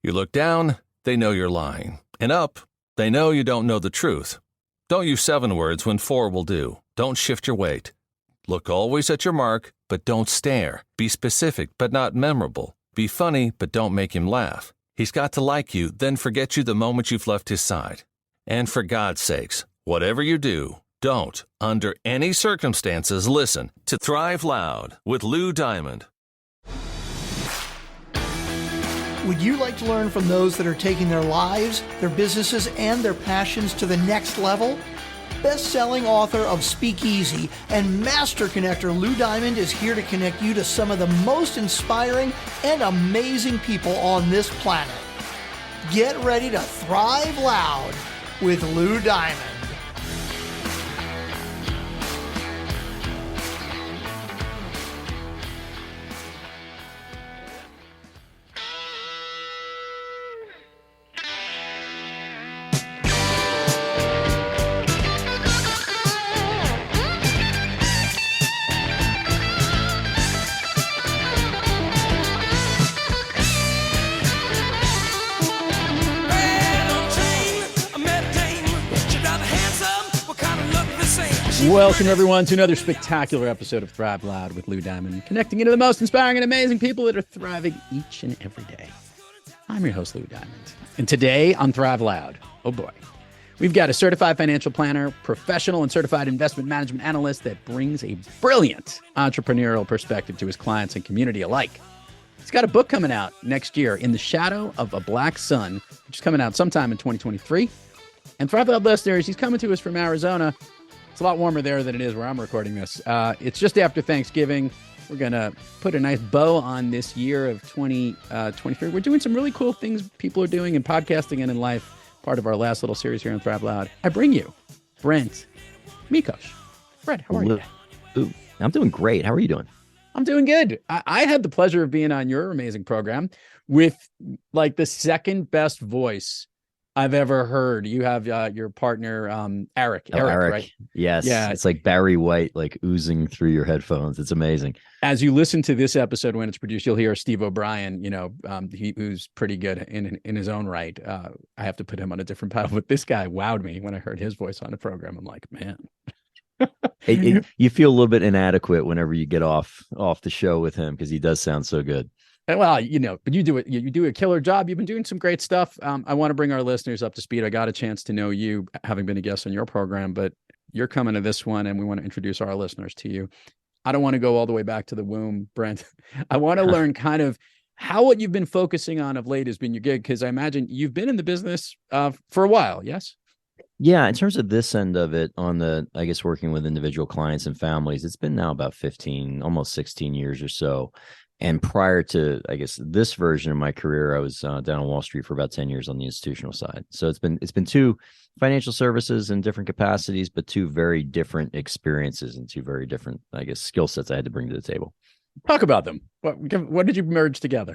You look down, they know you're lying. And up, they know you don't know the truth. Don't use 7 words when 4 will do. Don't shift your weight. Look always at your mark, but don't stare. Be specific, but not memorable. Be funny, but don't make him laugh. He's got to like you, then forget you the moment you've left his side. And for God's sakes, whatever you do, don't, under any circumstances, listen to Thrive Loud with Lou Diamond. Would you like to learn from those that are taking their lives, their businesses, and their passions to the next level? Best-selling author of Speakeasy and master connector Lou Diamond is here to connect you to some of the most inspiring and amazing people on this planet. Get ready to thrive loud with Lou Diamond. Welcome, everyone, to another spectacular episode of Thrive Loud with Lou Diamond, connecting you to the most inspiring and amazing people that are thriving each and every day. I'm your host, Lou Diamond. And today on Thrive Loud, oh boy, we've got a certified financial planner, professional and certified investment management analyst that brings a brilliant entrepreneurial perspective to his clients and community alike. He's got a book coming out next year, In the Shadow of a Black Sun, which is coming out sometime in 2023. And Thrive Loud listeners, he's coming to us from Arizona. It's a lot warmer there than it is where I'm recording this. It's just after Thanksgiving. We're going to put a nice bow on this year of 2023. We're doing some really cool things people are doing in podcasting and in life. Part of our last little series here on Thrive Loud. I bring you Brent Mekosh. Brent, how are you? Ooh, I'm doing great. How are you doing? I'm doing good. I had the pleasure of being on your amazing program with like the second best voice I've ever heard. You have your partner, Eric. Eric, right? Yes. Yeah. It's like Barry White, like oozing through your headphones. It's amazing. As you listen to this episode when it's produced, you'll hear Steve O'Brien, who's pretty good in his own right. I have to put him on a different pedal, but this guy wowed me when I heard his voice on the program. I'm like, man. You feel a little bit inadequate whenever you get off the show with him because he does sound so good. Well, but you do it. You do a killer job. You've been doing some great stuff. I want to bring our listeners up to speed. I got a chance to know you, having been a guest on your program, but you're coming to this one, and we want to introduce our listeners to you. I don't want to go all the way back to the womb, Brent. I want to learn kind of how what you've been focusing on of late has been your gig, because I imagine you've been in the business for a while. Yes. Yeah, in terms of this end of it, on the, I guess, working with individual clients and families, it's been now about 15, almost 16 years or so. And prior to, I guess, this version of my career, I was down on Wall Street for about 10 years on the institutional side. So it's been two financial services in different capacities, but two very different experiences and two very different, I guess, skill sets I had to bring to the table. Talk about them. What did you merge together?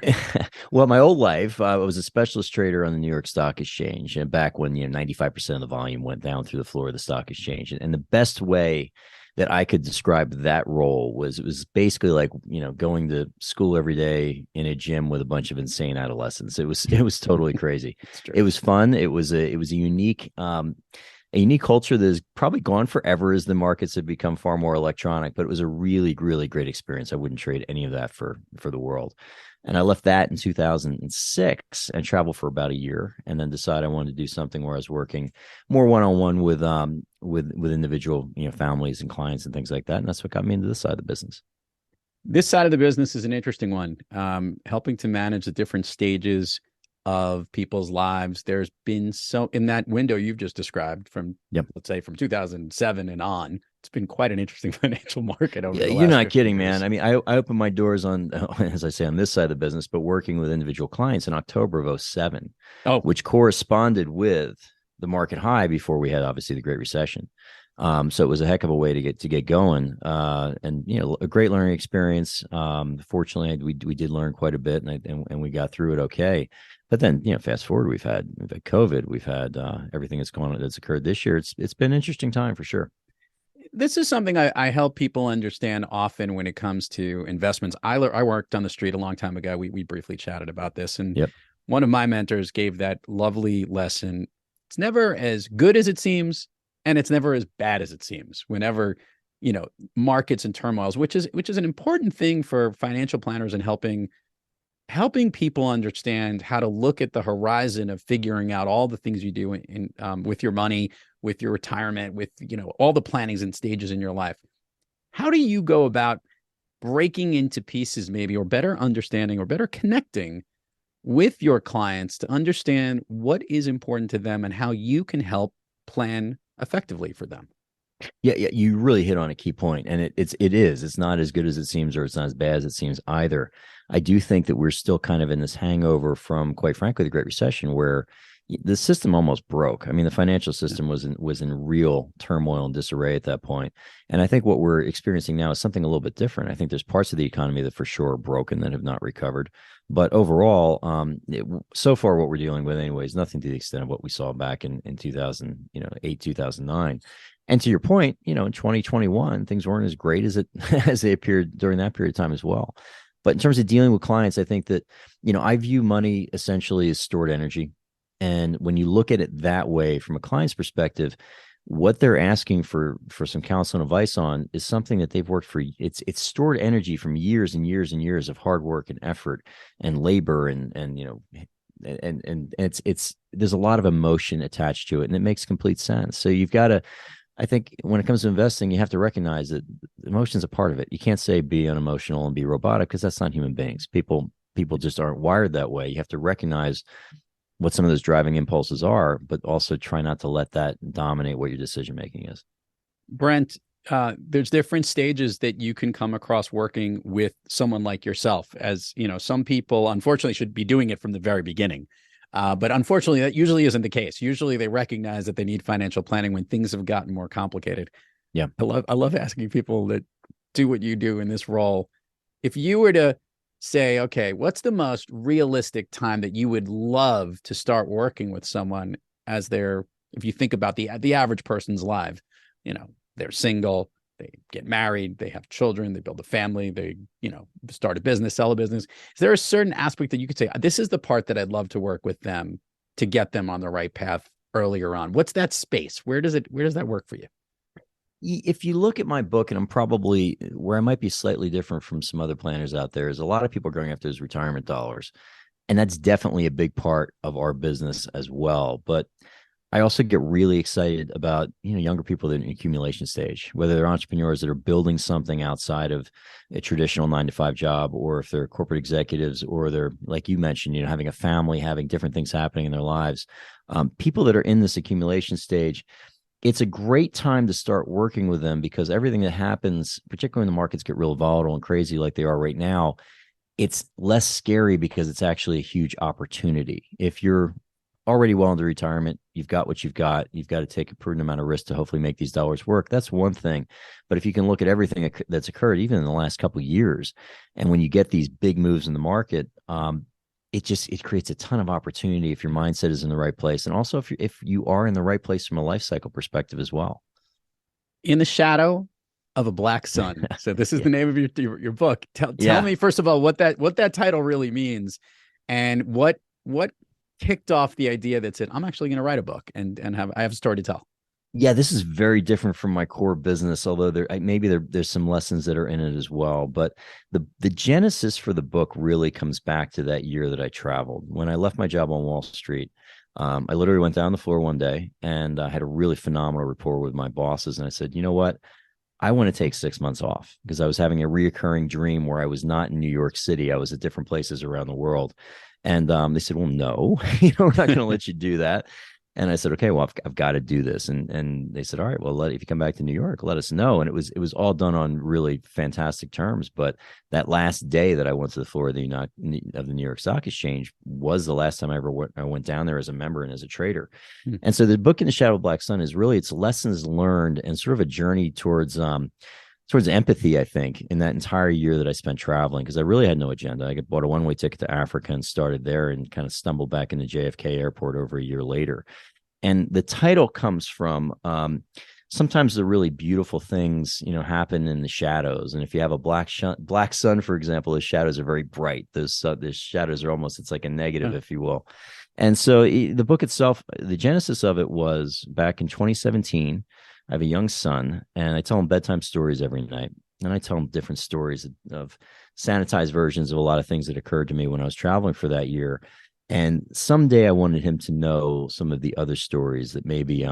Well, my old life, I was a specialist trader on the New York Stock Exchange, and back when 95% of the volume went down through the floor of the stock exchange. And the best way that I could describe that role was, it was basically like, going to school every day in a gym with a bunch of insane adolescents. It was totally crazy. It was fun. It was a unique culture that has probably gone forever as the markets have become far more electronic, but it was a really, really great experience. I wouldn't trade any of that for the world. And I left that in 2006 and traveled for about a year, and then decided I wanted to do something where I was working more one-on-one with individual, families and clients and things like that. And that's what got me into this side of the business. This side of the business is an interesting one, helping to manage the different stages of people's lives. There's been in that window you've just described from, let's say from 2007 and on, it's been quite an interesting financial market over the last You're not kidding, years. man. I mean, I opened my doors on, as I say, on this side of the business, but working with individual clients in October of 2007, which corresponded with the market high before we had obviously the Great Recession. So it was a heck of a way to get going, and a great learning experience. Fortunately, we did learn quite a bit, and we got through it okay. But then, fast forward, we've had COVID, we've had everything that's occurred this year. It's been an interesting time for sure. This is something I help people understand often when it comes to investments. I worked on the street a long time ago. We briefly chatted about this, and one of my mentors gave that lovely lesson. It's never as good as it seems, and it's never as bad as it seems. Whenever, markets and turmoils, which is an important thing for financial planners and helping people understand how to look at the horizon of figuring out all the things you do in with your money, with your retirement, with all the plannings and stages in your life. How do you go about breaking into pieces, maybe, or better understanding or better connecting with your clients to understand what is important to them and how you can help plan effectively for them? Yeah, you really hit on a key point, and it's not as good as it seems, or it's not as bad as it seems either. I do think that we're still kind of in this hangover from, quite frankly, the Great Recession, where the system almost broke. I mean, the financial system was in real turmoil and disarray at that point. And I think what we're experiencing now is something a little bit different. I think there's parts of the economy that for sure are broken that have not recovered. But overall, so far what we're dealing with anyway is nothing to the extent of what we saw back in 2008, 2009. And to your point, in 2021, things weren't as great as as they appeared during that period of time as well. But in terms of dealing with clients, I think that, I view money essentially as stored energy. And when you look at it that way, from a client's perspective, what they're asking for some counsel and advice on is something that they've worked for. It's stored energy from years and years and years of hard work and effort and labor, and it's there's a lot of emotion attached to it, and it makes complete sense. So you've got to, I think, when it comes to investing, you have to recognize that emotion's a part of it. You can't say be unemotional and be robotic, because that's not human beings. People just aren't wired that way. You have to recognize what some of those driving impulses are, but also try not to let that dominate what your decision making is. Brent, there's different stages that you can come across working with someone like yourself. As some people unfortunately should be doing it from the very beginning. But unfortunately, that usually isn't the case. Usually they recognize that they need financial planning when things have gotten more complicated. Yeah. I love asking people that do what you do in this role. If you were to say, okay, what's the most realistic time that you would love to start working with someone if you think about the average person's life, they're single, they get married, they have children, they build a family, they, start a business, sell a business. Is there a certain aspect that you could say, this is the part that I'd love to work with them to get them on the right path earlier on? What's that space? Where does that work for you? If you look at my book, and I'm probably where I might be slightly different from some other planners out there, is a lot of people are going after those retirement dollars. And that's definitely a big part of our business as well. But I also get really excited about, younger people that are in the accumulation stage, whether they're entrepreneurs that are building something outside of a traditional 9-to-5 job, or if they're corporate executives, or they're, like you mentioned, having a family, having different things happening in their lives. People that are in this accumulation stage, it's a great time to start working with them, because everything that happens, particularly when the markets get real volatile and crazy like they are right now, it's less scary because it's actually a huge opportunity. If you're already well into retirement, you've got what you've got to take a prudent amount of risk to hopefully make these dollars work. That's one thing. But if you can look at everything that's occurred, even in the last couple of years, and when you get these big moves in the market, it creates a ton of opportunity if your mindset is in the right place. And also if you are in the right place from a life cycle perspective as well. In the Shadow of a Black Sun. So this is the name of your book. Tell me, first of all, what that title really means, and what kicked off the idea that said, I'm actually going to write a book and I have a story to tell. Yeah, this is very different from my core business, although there's some lessons that are in it as well. But the genesis for the book really comes back to that year that I traveled. When I left my job on Wall Street, I literally went down the floor one day, and I had a really phenomenal rapport with my bosses. And I said, you know what? I want to take 6 months off, because I was having a reoccurring dream where I was not in New York City. I was at different places around the world. And they said, well, no, we're not going to let you do that. And I said, okay, well, I've got to do this. And they said, all right, well, if you come back to New York, let us know. And it was all done on really fantastic terms. But that last day that I went to the floor of the New York Stock Exchange was the last time I went down there as a member and as a trader. Mm-hmm. And so the book In the Shadow of Black Sun is really, it's lessons learned and sort of a journey towards empathy, I think, in that entire year that I spent traveling, because I really had no agenda. I bought a one-way ticket to Africa and started there, and kind of stumbled back into JFK airport over a year later. And the title comes from sometimes the really beautiful things, happen in the shadows. And if you have a black sun, for example, the shadows are very bright. The shadows are almost, it's like a negative, if you will. And so the book itself, the genesis of it was back in 2017. I have a young son, and I tell him bedtime stories every night. And I tell him different stories of sanitized versions of a lot of things that occurred to me when I was traveling for that year. And someday I wanted him to know some of the other stories that maybe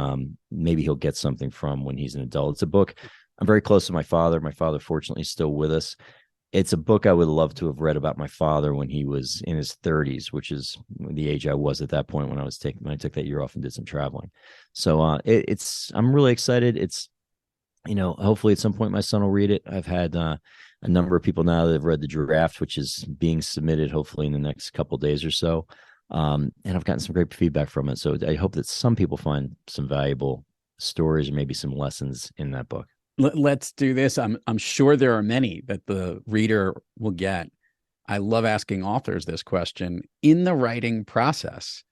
he'll get something from when he's an adult. It's a book. I'm very close to my father. My father, fortunately, is still with us. It's a book I would love to have read about my father when he was in his 30s, which is the age I was at that point when I took that year off and did some traveling. So I'm really excited. It's, hopefully at some point my son will read it. I've had a number of people now that have read the draft, which is being submitted hopefully in the next couple of days or so. And I've gotten some great feedback from it. So I hope that some people find some valuable stories or maybe some lessons in that book. Let's do this. I'm sure there are many that the reader will get. I love asking authors this question. In the writing process,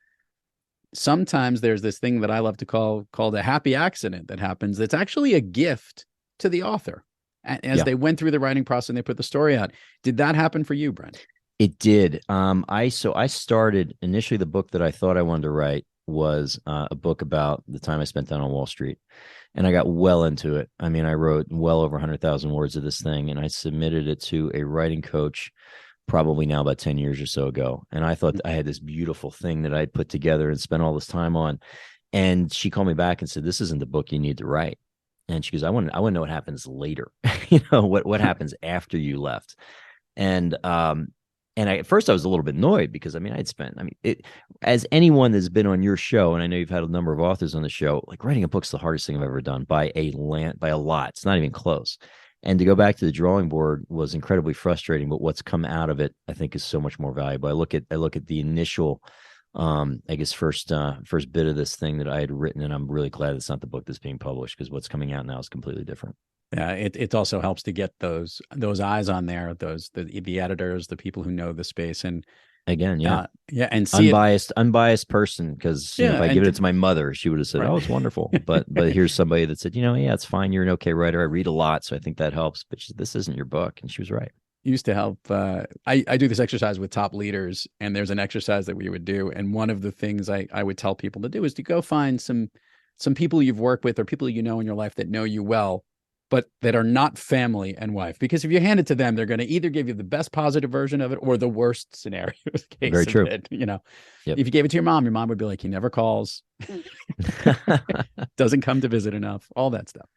sometimes there's this thing that I love to call a happy accident that happens. That's actually a gift to the author as they went through the writing process and they put the story out. Did that happen for you, Brent? It did. I started initially, the book that I thought I wanted to write was a book about the time I spent down on Wall Street, and I got well into it. I mean, I wrote well over 100,000 words of this thing, and I submitted it to a writing coach probably now about 10 years or so ago. And I thought I had this beautiful thing that I'd put together and spent all this time on. And she called me back and said, "This isn't the book you need to write." And she goes, I want to know what happens later, what happens after you left. And at first I was a little bit annoyed because, as anyone that's been on your show, and I know you've had a number of authors on the show, like writing a book's the hardest thing I've ever done by a lot. It's not even close. And to go back to the drawing board was incredibly frustrating, but what's come out of it, I think, is so much more valuable. I look at the initial, first bit of this thing that I had written, and I'm really glad it's not the book that's being published, because what's coming out now is completely different. Yeah, it also helps to get those eyes on there, the editors, the people who know the space, and again, and see unbiased person. Because if I give it to my mother, she would have said, right, "Oh, it's wonderful." But here's somebody that said, it's fine. You're an okay writer. I read a lot, so I think that helps. But she said, "This isn't your book," and she was right. Used to help. I do this exercise with top leaders, and there's an exercise that we would do, and one of the things I would tell people to do is to go find some people you've worked with or people in your life that know you well, but that are not family and wife. Because if you hand it to them, they're going to either give you the best positive version of it or the worst scenario case. Very true. It, Yep. If you gave it to your mom would be like, he never calls, doesn't come to visit enough, all that stuff.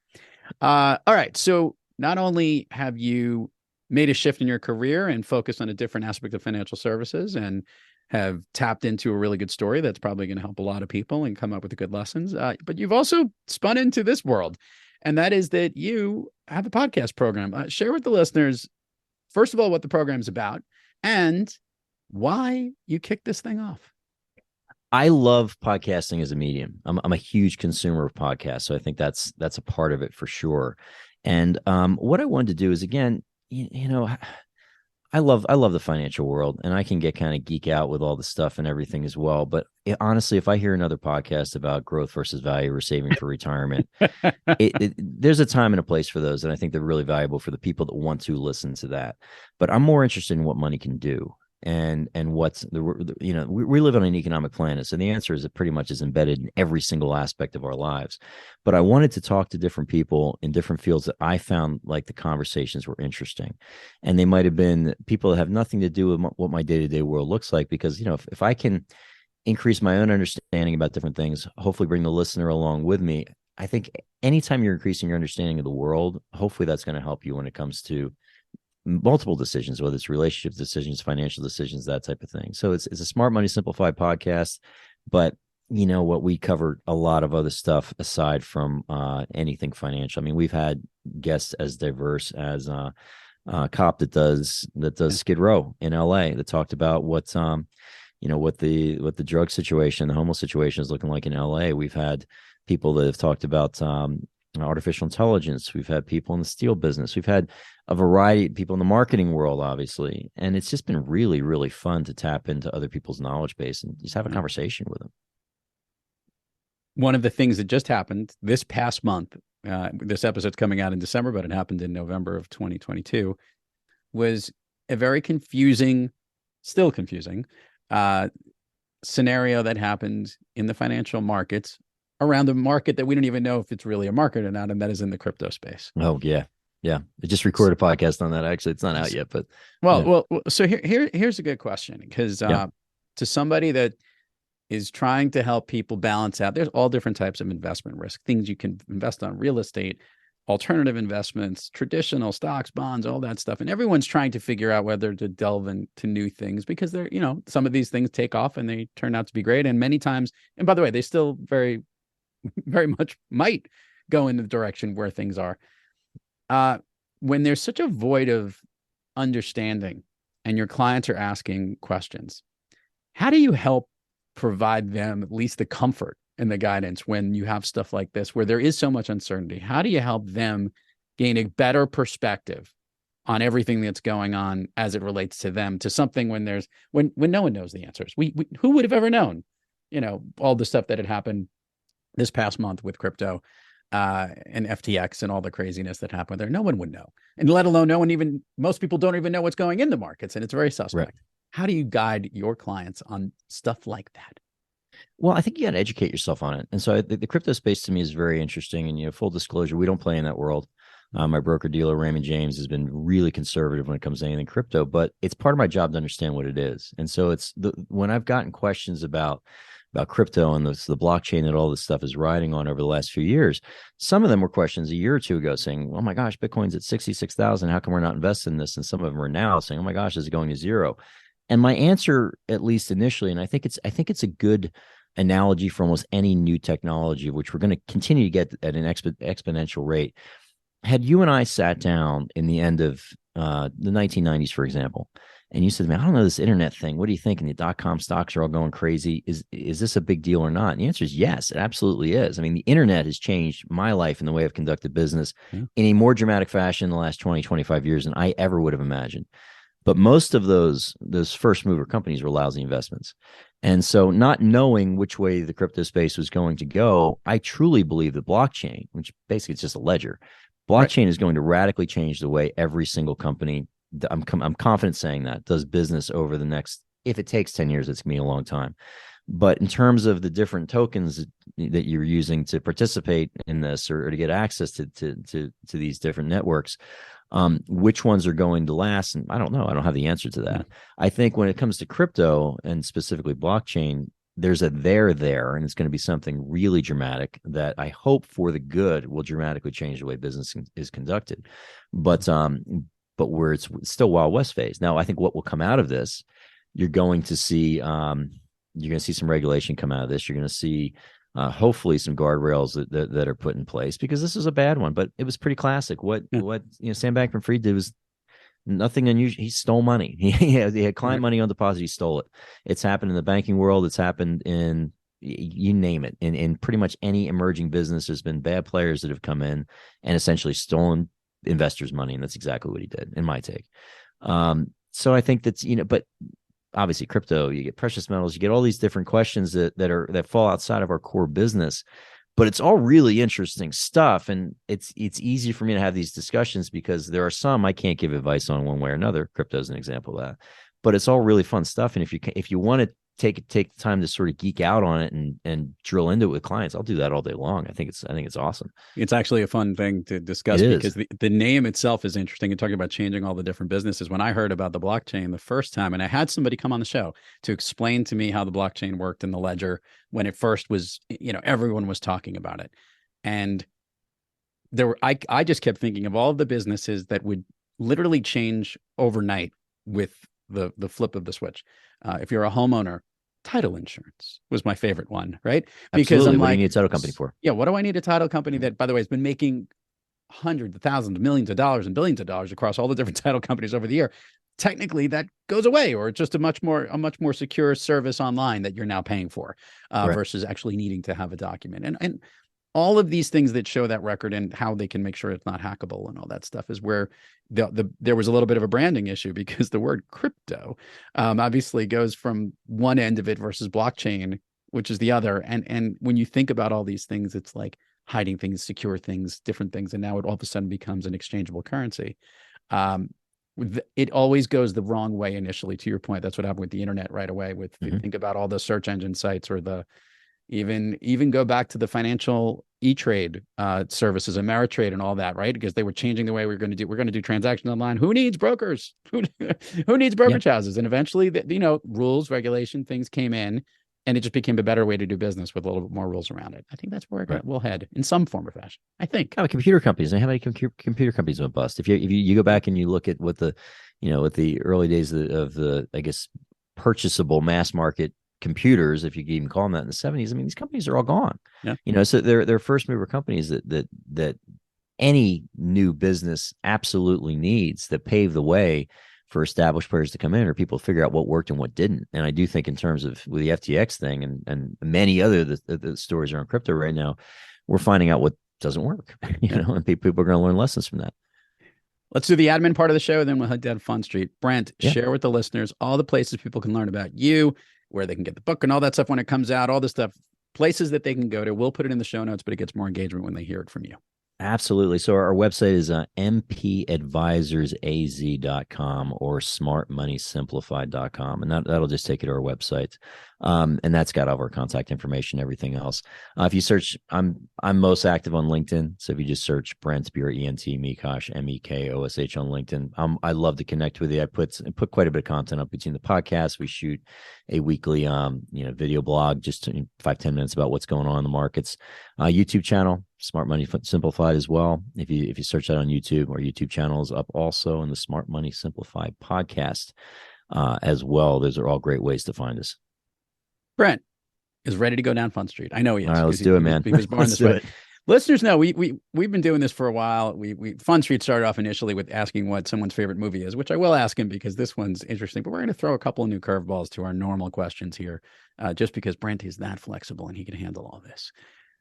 All right. So not only have you made a shift in your career and focused on a different aspect of financial services and have tapped into a really good story that's probably going to help a lot of people and come up with good lessons, but you've also spun into this world. And that is that you have a podcast program. Share with the listeners, first of all, what the program's about and why you kicked this thing off. I love podcasting as a medium. I'm a huge consumer of podcasts, so I think that's a part of it for sure. And what I wanted to do is, again, I love the financial world, and I can get kind of geek out with all the stuff and everything as well. But honestly, if I hear another podcast about growth versus value or saving for retirement, there's a time and a place for those. And I think they're really valuable for the people that want to listen to that. But I'm more interested in what money can do. And what's we live on an economic planet. So the answer is it pretty much is embedded in every single aspect of our lives. But I wanted to talk to different people in different fields that I found like the conversations were interesting. And they might have been people that have nothing to do with what my day-to-day world looks like. Because, if I can increase my own understanding about different things, hopefully bring the listener along with me. I think anytime you're increasing your understanding of the world, hopefully that's going to help you when it comes to multiple decisions, whether it's relationship decisions, financial decisions, that type of thing. So it's a Smart Money Simplified podcast, but what, we covered a lot of other stuff aside from anything financial. I mean, we've had guests as diverse as a cop that does Skid Row in LA that talked about what the drug situation, the homeless situation is looking like in LA. We've had people that have talked about artificial intelligence. We've had people in the steel business. We've had a variety of people in the marketing world, obviously. And it's just been really, really fun to tap into other people's knowledge base and just have a conversation with them. One of the things that just happened this past month this episode's coming out in December, but it happened in November of 2022, was a very confusing, still confusing, scenario that happened in the financial markets around a market that we don't even know if it's really a market or not, and that is in the crypto space. Oh, yeah. Yeah. I just recorded a podcast on that. Actually, it's not out yet, but. Well, so here's a good question, because to somebody that is trying to help people balance out, there's all different types of investment risk, things you can invest on: real estate, alternative investments, traditional stocks, bonds, all that stuff. And everyone's trying to figure out whether to delve into new things, because they're, some of these things take off and they turn out to be great. And many times, and by the way, they still very, very much might go in the direction where things are. When there's such a void of understanding and your clients are asking questions, how do you help provide them at least the comfort and the guidance when you have stuff like this, where there is so much uncertainty? How do you help them gain a better perspective on everything that's going on as it relates to them, to something when no one knows the answers? We who would have ever known, all the stuff that had happened this past month with crypto, and FTX and all the craziness that happened there? No one would know. And let alone most people don't even know what's going in the markets, and it's very suspect. Right. How do you guide your clients on stuff like that? Well, I think you got to educate yourself on it. And so the crypto space to me is very interesting. And, full disclosure, we don't play in that world. My broker dealer, Raymond James, has been really conservative when it comes to anything crypto, but it's part of my job to understand what it is. And so when I've gotten questions about crypto and the blockchain that all this stuff is riding on over the last few years, some of them were questions a year or two ago saying, oh my gosh, Bitcoin's at 66,000. How come we're not investing in this? And some of them are now saying, oh my gosh, is it going to zero? And my answer, at least initially, and I think it's a good analogy for almost any new technology, which we're going to continue to get at an exponential rate. Had you and I sat down in the end of the 1990s, for example, and you said, man, I don't know this internet thing. What do you think? And the .com stocks are all going crazy. Is this a big deal or not? And the answer is yes, it absolutely is. I mean, the internet has changed my life and the way I've conducted business in a more dramatic fashion in the last 20, 25 years than I ever would have imagined. But most of those first mover companies were lousy investments. And so not knowing which way the crypto space was going to go, I truly believe the blockchain, which basically it's just a ledger, blockchain is going to radically change the way every single company, I'm confident saying that, does business over the next, if it takes 10 years, it's going to be a long time. But in terms of the different tokens that you're using to participate in this or to get access to these different networks, which ones are going to last? And I don't know. I don't have the answer to that. I think when it comes to crypto and specifically blockchain, there's a there, and it's going to be something really dramatic that I hope for the good will dramatically change the way business is conducted. But where it's still Wild West phase. Now, I think what will come out of this, you're going to see some regulation come out of this. You're going to see hopefully some guardrails that are put in place, because this is a bad one, but it was pretty classic. What Sam Bankman-Fried did was nothing unusual. He stole money. He had client money on deposit. He stole it. It's happened in the banking world. It's happened in, you name it. In pretty much any emerging business, there's been bad players that have come in and essentially stolen investors' money, and that's exactly what he did, in my take. So I think that's, but obviously crypto, you get precious metals, you get all these different questions that fall outside of our core business, but it's all really interesting stuff. And it's easy for me to have these discussions because there are some I can't give advice on one way or another. Crypto is an example of that, but it's all really fun stuff. And if you want to take the time to sort of geek out on it and drill into it with clients, I'll do that all day long. I think it's awesome. It's actually a fun thing to discuss because the name itself is interesting. And talking about changing all the different businesses. When I heard about the blockchain the first time, and I had somebody come on the show to explain to me how the blockchain worked in the ledger when it first was, everyone was talking about it. And I just kept thinking of all of the businesses that would literally change overnight with the flip of the switch. If you're a homeowner, title insurance was my favorite one, right? Because Absolutely. What do you need a title company for? Yeah, what do I need a title company that, by the way, has been making hundreds of thousands of millions of dollars and billions of dollars across all the different title companies over the year? Technically, that goes away, or it's just a much more secure service online that you're now paying for, versus actually needing to have a document. And all of these things that show that record and how they can make sure it's not hackable and all that stuff is where there was a little bit of a branding issue, because the word crypto obviously goes from one end of it versus blockchain, which is the other. And when you think about all these things, it's like, hiding things, secure things, different things, and now it all of a sudden becomes an exchangeable currency. It always goes the wrong way initially. To your point, that's what happened with the internet right away. With think about all the search engine sites, or the even go back to the financial E-Trade services, Ameritrade, and all that, right? Because they were changing the way we're going to do transactions online. Who needs brokers? Who needs brokerage houses? And eventually, rules, regulation, things came in, and it just became a better way to do business with a little bit more rules around it. I think that's where we'll head in some form or fashion. I think. Computer companies. How many computer companies went bust? If you go back and you look at what with the early days of the I guess purchasable mass market computers, if you can even call them that, in the 70s, I mean, these companies are all gone. Yeah. So they're first mover companies that any new business absolutely needs, that pave the way for established players to come in, or people figure out what worked and what didn't. And I do think in terms of with the FTX thing and many other the stories around crypto right now, we're finding out what doesn't work, and people are going to learn lessons from that. Let's do the admin part of the show, then we'll head down Fun Street. Brent, share with the listeners all the places people can learn about you, where they can get the book and all that stuff when it comes out, all the stuff, places that they can go to. We'll put it in the show notes, but it gets more engagement when they hear it from you. Absolutely. So our website is mpadvisorsaz.com or smartmoneysimplified.com. And that'll just take you to our website. And that's got all of our contact information, everything else. If you search, I'm most active on LinkedIn. So if you just search Brent, B-R-E-N-T, Mekosh, M-E-K-O-S-H on LinkedIn, I love to connect with you. I put quite a bit of content up between the podcasts. We shoot a weekly, video blog, just 5-10 minutes about what's going on in the markets. YouTube channel, Smart Money Simplified as well. If you search that on YouTube, our YouTube channel is up also, in the Smart Money Simplified podcast as well. Those are all great ways to find us. Brent is ready to go down Fun Street. I know he is. All right, let's do it, man. He was born this way. Listeners know we've been doing this for a while. Fun Street started off initially with asking what someone's favorite movie is, which I will ask him because this one's interesting. But we're going to throw a couple of new curveballs to our normal questions here, just because Brent is that flexible and he can handle all this.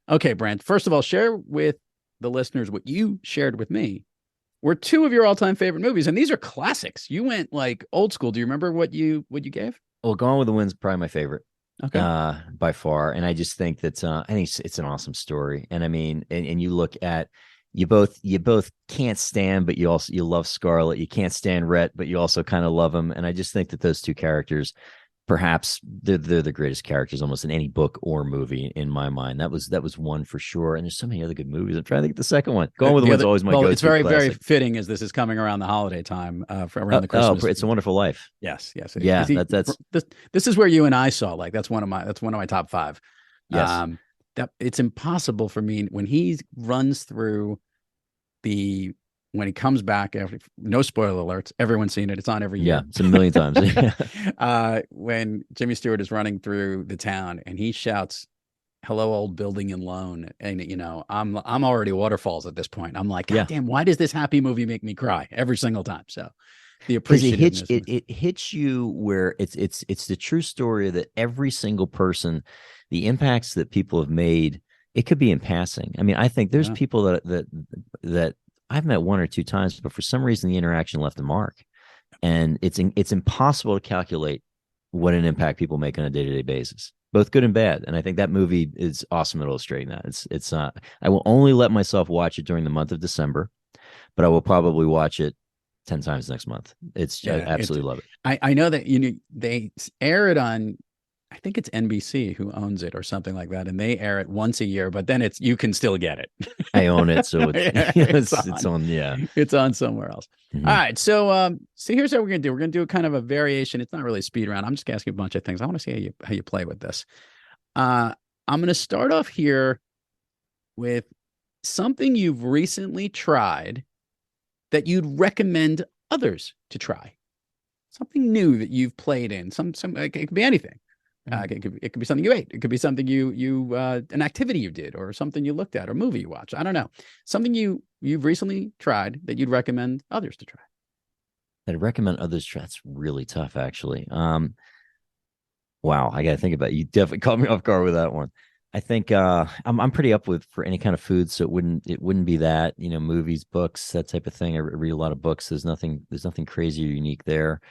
Okay, Brent. First of all, share with the listeners what you shared with me were two of your all-time favorite movies, and these are classics. You went like old school. Do you remember what you gave? Well, Gone with the Wind's probably my favorite. Okay. By far. And I just think that I think it's an awesome story. And I mean, and you look at, you both can't stand, but you love Scarlett. You can't stand Rhett, but you also kind of love him. And I just think that those two characters, perhaps they're the greatest characters almost in any book or movie in my mind. That was one for sure. And there's so many other good movies. I'm trying to think of the second one. Gone with the Wind's always my go-to. It's very, classic. very fitting as this is coming around the holiday time, for around the Christmas. It's a Wonderful Life. Yes. Yeah, this is where you and I saw, like, that's one of my top five. Yes. That it's impossible for me when he runs through when he comes back after, no spoiler alerts, everyone's seen it. It's on every year. Yeah, it's a million times. When Jimmy Stewart is running through the town and he shouts, "Hello, old building and loan." And, I'm already waterfalls at this point. I'm like, God damn, why does this happy movie make me cry every single time? So the appreciation it hits you where it's the true story that every single person, the impacts that people have made, it could be in passing. I mean, I think there's people that I've met one or two times, but for some reason the interaction left a mark, and it's impossible to calculate what an impact people make on a day-to-day basis, both good and bad. And I think that movie is awesome at illustrating that. It's I will only let myself watch it during the month of December, but I will probably watch it 10 times next month. I absolutely love it. I know that they air it on, I think it's NBC who owns it or something like that, and they air it once a year, but then you can still get it. I own it, so it's on. Yeah, it's on somewhere else. Mm-hmm. All right, so here's what we're gonna do. We're gonna do a kind of a variation. It's not really a speed round. I'm just gonna ask you a bunch of things. I want to see how you play with this. I'm gonna start off here with something you've recently tried that you'd recommend others to try. Something new that you've played in. It could be anything. It could be something you ate. It could be something you an activity you did, or something you looked at, or movie you watched. I don't know. Something you've recently tried that you'd recommend others to try. I'd recommend others try. That's really tough, actually. Wow, I got to think about it. You definitely caught me off guard with that one. I think I'm pretty up for any kind of food, so it wouldn't be that, movies, books, that type of thing. I read a lot of books. There's nothing crazy or unique there.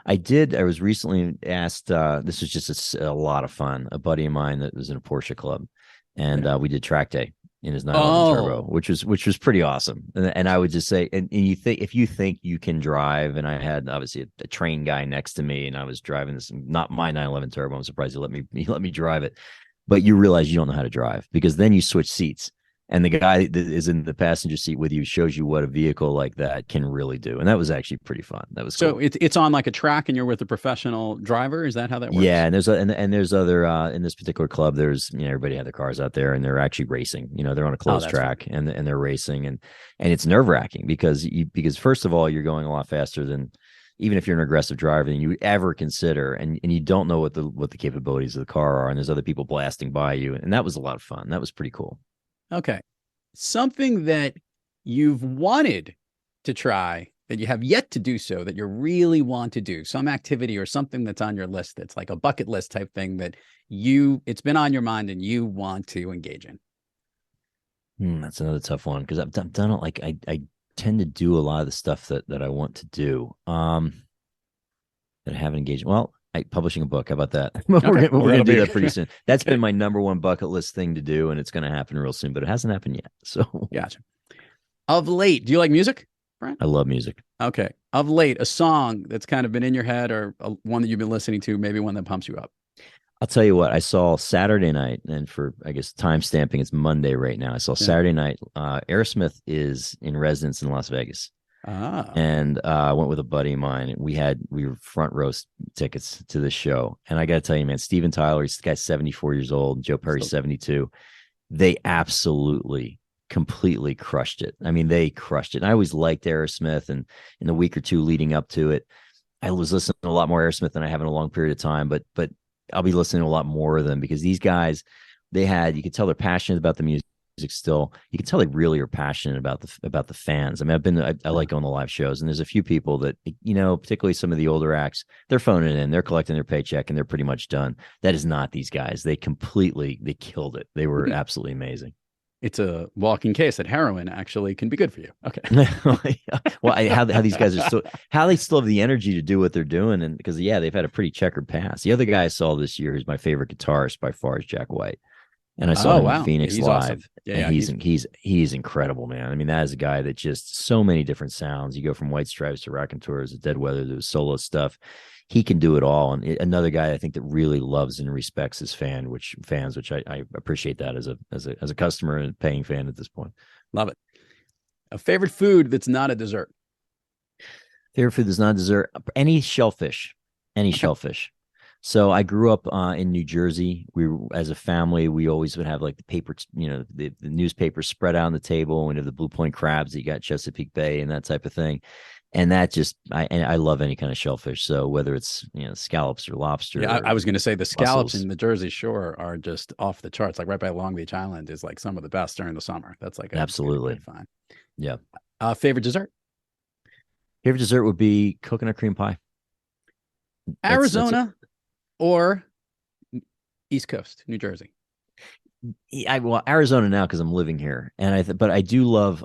I did. I was recently asked. This was just a lot of fun. A buddy of mine that was in a Porsche club, and we did track day in his 911 Turbo, which was pretty awesome. And I would just say, and you think if you think you can drive, and I had obviously a train guy next to me, and I was driving this, not my 911 Turbo. I'm surprised he let me drive it, but you realize you don't know how to drive because then you switch seats. And the guy that is in the passenger seat with you shows you what a vehicle like that can really do. And that was actually pretty fun. That was so cool. it's on like a track and you're with a professional driver. Is that how that works? Yeah. And there's other, in this particular club, there's, everybody had their cars out there and they're actually racing, they're on a closed track and they're racing and it's nerve wracking because first of all, you're going a lot faster than even if you're an aggressive driver than you would ever consider. And you don't know what the capabilities of the car are. And there's other people blasting by you. And that was a lot of fun. That was pretty cool. Okay. Something that you've wanted to try that you have yet to do so that you really want to do, some activity or something that's on your list that's like a bucket list type thing that it's been on your mind and you want to engage in. That's another tough one because I've done it. Like I tend to do a lot of the stuff that I want to do that I haven't engaged. Well, publishing a book. How about that? We're going to do that pretty soon. That's been my number one bucket list thing to do, and it's going to happen real soon, but it hasn't happened yet. So, gotcha. Of late, do you like music, Brent? I love music. Okay. Of late, a song that's kind of been in your head or one that you've been listening to, maybe one that pumps you up. I'll tell you what, I saw Saturday night, and for, I guess, time stamping, it's Monday right now. I saw Saturday night. Aerosmith is in residence in Las Vegas. And I went with a buddy of mine. We were front row tickets to the show. And I got to tell you, man, Steven Tyler, he's the guy's 74 years old. Joe Perry's 72. They absolutely, completely crushed it. I mean, they crushed it. And I always liked Aerosmith. And in the week or two leading up to it, I was listening to a lot more Aerosmith than I have in a long period of time. But I'll be listening to a lot more of them because these guys, you could tell they're passionate about the music still. You can tell they really are passionate about the fans. I mean, I like going to live shows, and there's a few people that, particularly some of the older acts, they're phoning it in, they're collecting their paycheck, and they're pretty much done. That is not these guys. They killed it. They were absolutely amazing. It's a walking case that heroin actually can be good for you. Okay. Well, how these guys are how they still have the energy to do what they're doing, and because they've had a pretty checkered past. The other guy I saw this year, who's my favorite guitarist by far, is Jack White. And I saw him in Phoenix live. Awesome. And he's incredible, man. I mean, that is a guy that just so many different sounds. You go from White Stripes to Raconteurs to Dead Weather to solo stuff. He can do it all. And another guy I think that really loves and respects his fans, which I appreciate that as a customer and paying fan at this point. Love it. A favorite food that's not a dessert. Favorite food that's not a dessert. Any shellfish. Shellfish. So I grew up in New Jersey. As a family, we always would have like the paper, the newspaper spread out on the table. We'd have the Blue Point crabs that you got Chesapeake Bay and that type of thing. And that I love any kind of shellfish. So whether it's, scallops or lobster. Yeah, I was going to say the scallops mussels in the Jersey Shore are just off the charts. Like right by Long Beach Island is like some of the best during the summer. That's like absolutely fine. Yeah. Favorite dessert? Favorite dessert would be coconut cream pie. Arizona or East Coast, New Jersey? Arizona now because I'm living here, and but I do love.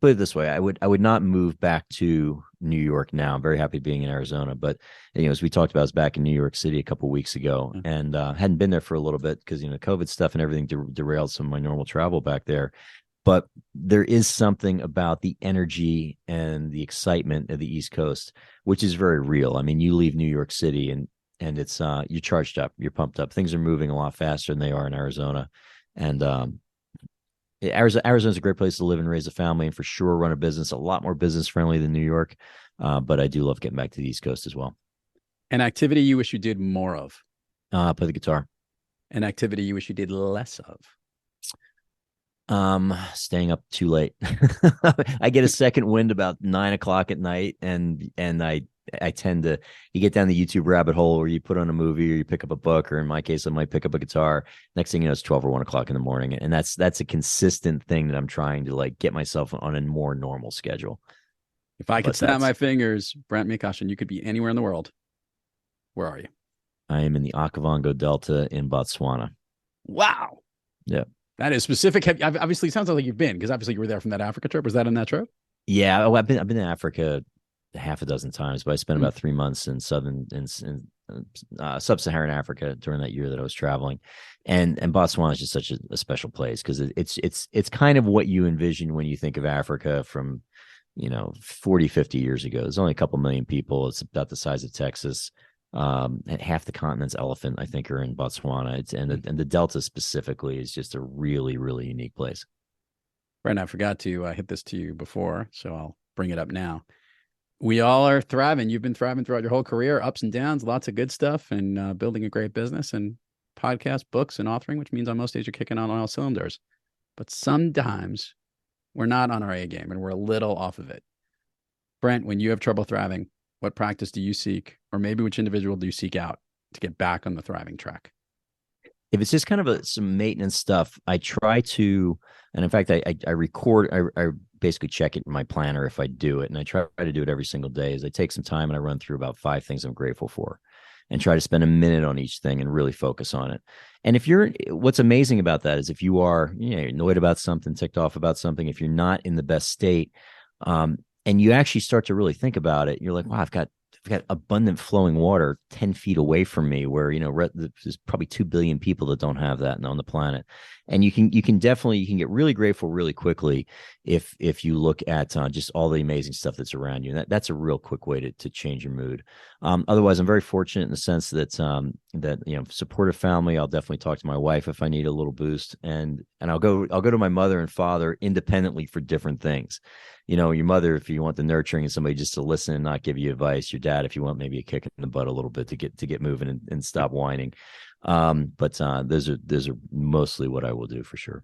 Put it this way, I would not move back to New York now. I'm very happy being in Arizona, but as we talked about, I was back in New York City a couple of weeks ago, and hadn't been there for a little bit because COVID stuff and everything derailed some of my normal travel back there. But there is something about the energy and the excitement of the East Coast, which is very real. I mean, you leave New York City and it's you're charged up, you're pumped up. Things are moving a lot faster than they are in Arizona, and Arizona's a great place to live and raise a family, and for sure run a business. A lot more business friendly than New York, but I do love getting back to the East Coast as well. An activity you wish you did more of? Play the guitar. An activity you wish you did less of? Staying up too late. I get a second wind about 9:00 at night, and I tend to, you get down the YouTube rabbit hole where you put on a movie or you pick up a book, or in my case, I might pick up a guitar. Next thing you know, it's 12 or 1:00 in the morning. And that's a consistent thing that I'm trying to like get myself on a more normal schedule. If I could snap my fingers, Brent Mekosh, and you could be anywhere in the world, where are you? I am in the Okavango Delta in Botswana. Wow. Yeah. That is specific. Obviously, it sounds like you've been, because obviously you were there from that Africa trip. Was that on that trip? Yeah, I've been in Africa half a dozen times, but I spent about 3 months in sub-Saharan Africa during that year that I was traveling. And Botswana is just such a special place because it's kind of what you envision when you think of Africa from, 40, 50 years ago. There's only a couple million people. It's about the size of Texas. And half the continent's elephant, I think, are in Botswana. And the Delta specifically is just a really, really unique place. Brent, I forgot to hit this to you before, so I'll bring it up now. We all are thriving. You've been thriving throughout your whole career, ups and downs, lots of good stuff, and building a great business and podcasts, books, and authoring, which means on most days you're kicking on all cylinders. But sometimes we're not on our A game and we're a little off of it. Brent, when you have trouble thriving, what practice do you seek, or maybe which individual do you seek out to get back on the thriving track? If it's just kind of some maintenance stuff, I try to, and in fact, I record, I basically check it in my planner if I do it, and I try to do it every single day. Is I take some time and I run through about 5 things I'm grateful for, and try to spend a minute on each thing and really focus on it. And what's amazing about that is if you are, you're annoyed about something, ticked off about something, if you're not in the best state, and you actually start to really think about it, you're like, wow, I've got abundant flowing water 10 feet away from me where, there's probably 2 billion people that don't have that on the planet. And you can get really grateful really quickly if you look at just all the amazing stuff that's around you. And that's a real quick way to change your mood. Otherwise, I'm very fortunate in the sense that, supportive family. I'll definitely talk to my wife if I need a little boost, and I'll go to my mother and father independently for different things. Your mother, if you want the nurturing and somebody just to listen and not give you advice. Your dad, if you want maybe a kick in the butt a little bit to get moving and stop whining. But those are mostly what I will do for sure.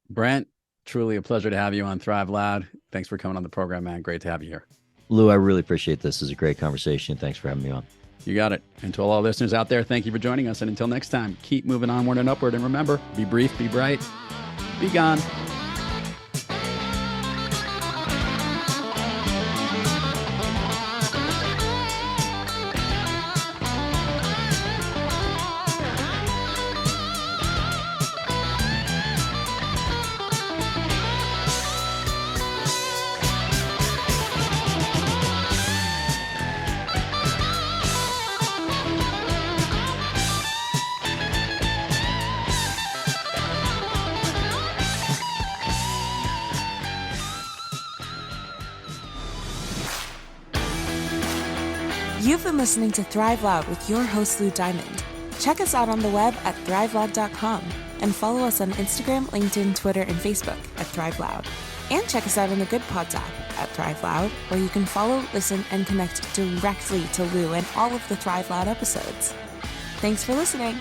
Brent, truly a pleasure to have you on Thrive Loud. Thanks for coming on the program, man. Great to have you here. Lou, I really appreciate this. This is a great conversation. Thanks for having me on. You got it. And to all our listeners out there, thank you for joining us. And until next time, keep moving onward and upward. And remember, be brief, be bright, be gone. You've been listening to Thrive Loud with your host, Lou Diamond. Check us out on the web at thriveloud.com and follow us on Instagram, LinkedIn, Twitter, and Facebook at Thrive Loud. And check us out on the Good Pods app at Thrive Loud, where you can follow, listen, and connect directly to Lou and all of the Thrive Loud episodes. Thanks for listening.